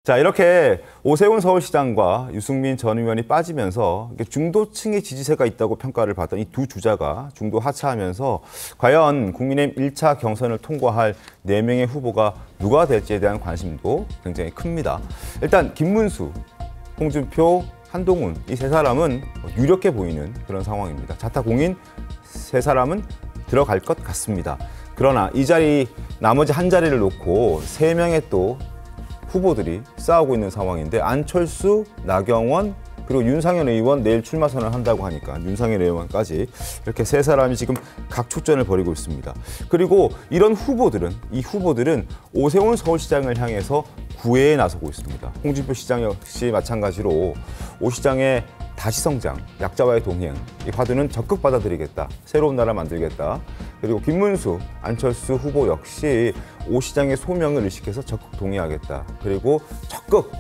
자, 이렇게 오세훈 서울시장과 유승민 전 의원이 빠지면서 중도층의 지지세가 있다고 평가를 받던 이 두 주자가 중도 하차하면서 과연 국민의힘 1차 경선을 통과할 4명의 후보가 누가 될지에 대한 관심도 굉장히 큽니다. 일단 김문수, 홍준표, 한동훈 이 세 사람은 유력해 보이는 그런 상황입니다. 자타공인 세 사람은 들어갈 것 같습니다. 그러나 이 자리 나머지 한 자리를 놓고 3명의 또 후보들이 싸우고 있는 상황인데 안철수, 나경원, 그리고 윤상현 의원 내일 출마 선언을 한다고 하니까 윤상현 의원까지 이렇게 세 사람이 지금 각축전을 벌이고 있습니다. 그리고 이런 후보들은 오세훈 서울시장을 향해서 구애에 나서고 있습니다. 홍준표 시장 역시 마찬가지로 오 시장의 다시 성장, 약자와의 동행, 이 화두는 적극 받아들이겠다, 새로운 나라 만들겠다. 그리고 김문수, 안철수 후보 역시 오 시장의 소명을 의식해서 적극 동의하겠다. 그리고 적극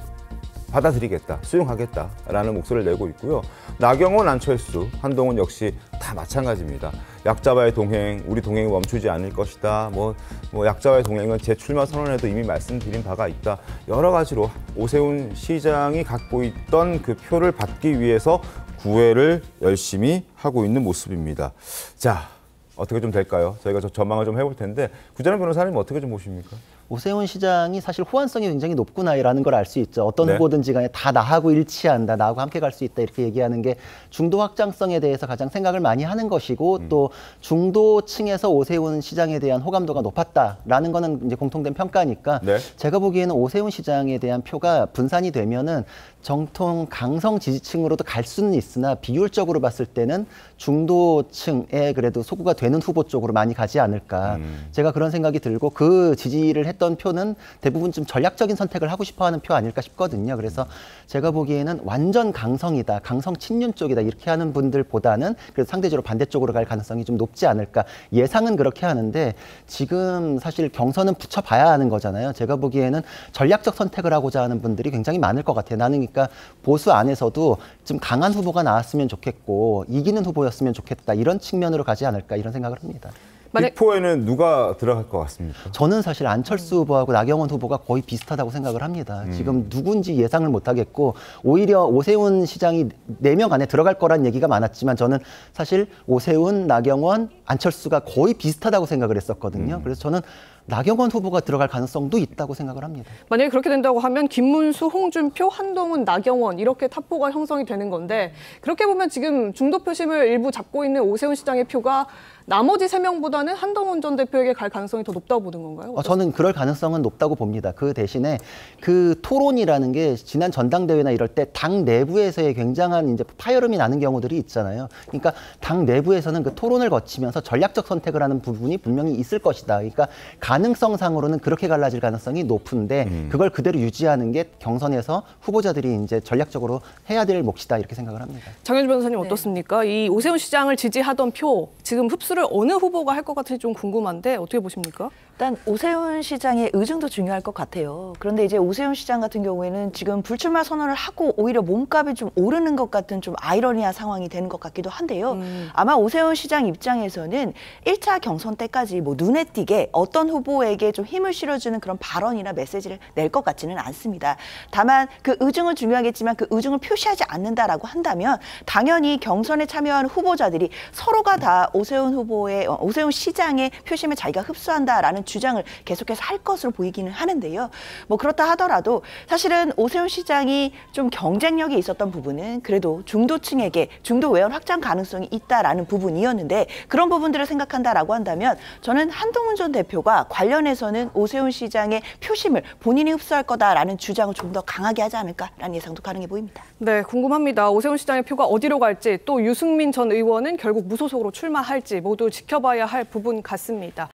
받아들이겠다, 수용하겠다라는 목소리를 내고 있고요. 나경원, 안철수, 한동훈 역시 다 마찬가지입니다. 약자와의 동행, 우리 동행이 멈추지 않을 것이다. 뭐 약자와의 동행은 제 출마 선언에도 이미 말씀드린 바가 있다. 여러 가지로 오세훈 시장이 갖고 있던 그 표를 받기 위해서 구애를 열심히 하고 있는 모습입니다. 자, 어떻게 좀 될까요? 저희가 전망을 좀 해볼 텐데 구자란 변호사님 어떻게 좀 보십니까? 오세훈 시장이 사실 호환성이 굉장히 높구나라는 걸 알 수 있죠. 어떤 후보든지 간에 다 나하고 일치한다, 나하고 함께 갈 수 있다 이렇게 얘기하는 게 중도 확장성에 대해서 가장 생각을 많이 하는 것이고 또 중도층에서 오세훈 시장에 대한 호감도가 높았다라는 거는 이제 공통된 평가니까 제가 보기에는 오세훈 시장에 대한 표가 분산이 되면은 정통 강성 지지층으로도 갈 수는 있으나 비율적으로 봤을 때는 중도층에 그래도 소구가 되는 후보 쪽으로 많이 가지 않을까. 제가 그런 생각이 들고 그 지지를 했던 표는 대부분 좀 전략적인 선택을 하고 싶어하는 표 아닐까 싶거든요. 그래서 제가 보기에는 완전 강성이다, 강성 친윤 쪽이다 이렇게 하는 분들보다는 그래도 상대적으로 반대쪽으로 갈 가능성이 좀 높지 않을까. 예상은 그렇게 하는데 지금 사실 경선은 붙여봐야 하는 거잖아요. 제가 보기에는 전략적 선택을 하고자 하는 분들이 굉장히 많을 것 같아요. 나는 그러니까 보수 안에서도 좀 강한 후보가 나왔으면 좋겠고 이기는 후보였으면 좋겠다 이런 측면으로 가지 않을까 이런 생각을 합니다. 빅4에는 누가 들어갈 것 같습니까? 저는 사실 안철수 후보하고 나경원 후보가 거의 비슷하다고 생각을 합니다. 지금 누군지 예상을 못하겠고 오히려 오세훈 시장이 4명 안에 들어갈 거란 얘기가 많았지만 저는 사실 오세훈, 나경원, 안철수가 거의 비슷하다고 생각을 했었거든요. 그래서 저는 나경원 후보가 들어갈 가능성도 있다고 생각을 합니다. 만약에 그렇게 된다고 하면 김문수, 홍준표, 한동훈, 나경원 이렇게 탑4가 형성이 되는 건데 그렇게 보면 지금 중도 표심을 일부 잡고 있는 오세훈 시장의 표가 나머지 3명보다는 한동훈 전 대표에게 갈 가능성이 더 높다고 보는 건가요? 저는 그럴 가능성은 높다고 봅니다. 그 대신에 그 토론이라는 게 지난 전당대회나 이럴 때 당 내부에서의 굉장한 이제 파열음이 나는 경우들이 있잖아요. 그러니까 당 내부에서는 그 토론을 거치면서 전략적 선택을 하는 부분이 분명히 있을 것이다. 그러니까 가능성상으로는 그렇게 갈라질 가능성이 높은데 그걸 그대로 유지하는 게 경선에서 후보자들이 이제 전략적으로 해야 될 몫이다 이렇게 생각을 합니다. 장현주 변호사님 어떻습니까? 이 오세훈 시장을 지지하던 표 지금 흡수를 어느 후보가 할 것 같을지 좀 궁금한데 어떻게 보십니까? 일단 오세훈 시장의 의중도 중요할 것 같아요. 그런데 이제 오세훈 시장 같은 경우에는 지금 불출마 선언을 하고 오히려 몸값이 좀 오르는 것 같은 좀 아이러니한 상황이 되는 것 같기도 한데요. 아마 오세훈 시장 입장에서는 1차 경선 때까지 뭐 눈에 띄게 어떤 후보에게 좀 힘을 실어주는 그런 발언이나 메시지를 낼 것 같지는 않습니다. 다만 그 의중은 중요하겠지만 그 의중을 표시하지 않는다라고 한다면 당연히 경선에 참여하는 후보자들이 서로가 다 오세훈 시장의 표심을 자기가 흡수한다라는 주장을 계속해서 할 것으로 보이기는 하는데요. 뭐 그렇다 하더라도 사실은 오세훈 시장이 좀 경쟁력이 있었던 부분은 그래도 중도층에게 중도 외연 확장 가능성이 있다라는 부분이었는데 그런 부분들을 생각한다라고 한다면 저는 한동훈 전 대표가 관련해서는 오세훈 시장의 표심을 본인이 흡수할 거다라는 주장을 좀 더 강하게 하지 않을까라는 예상도 가능해 보입니다. 네, 궁금합니다. 오세훈 시장의 표가 어디로 갈지 또 유승민 전 의원은 결국 무소속으로 출마할지 모두 지켜봐야 할 부분 같습니다.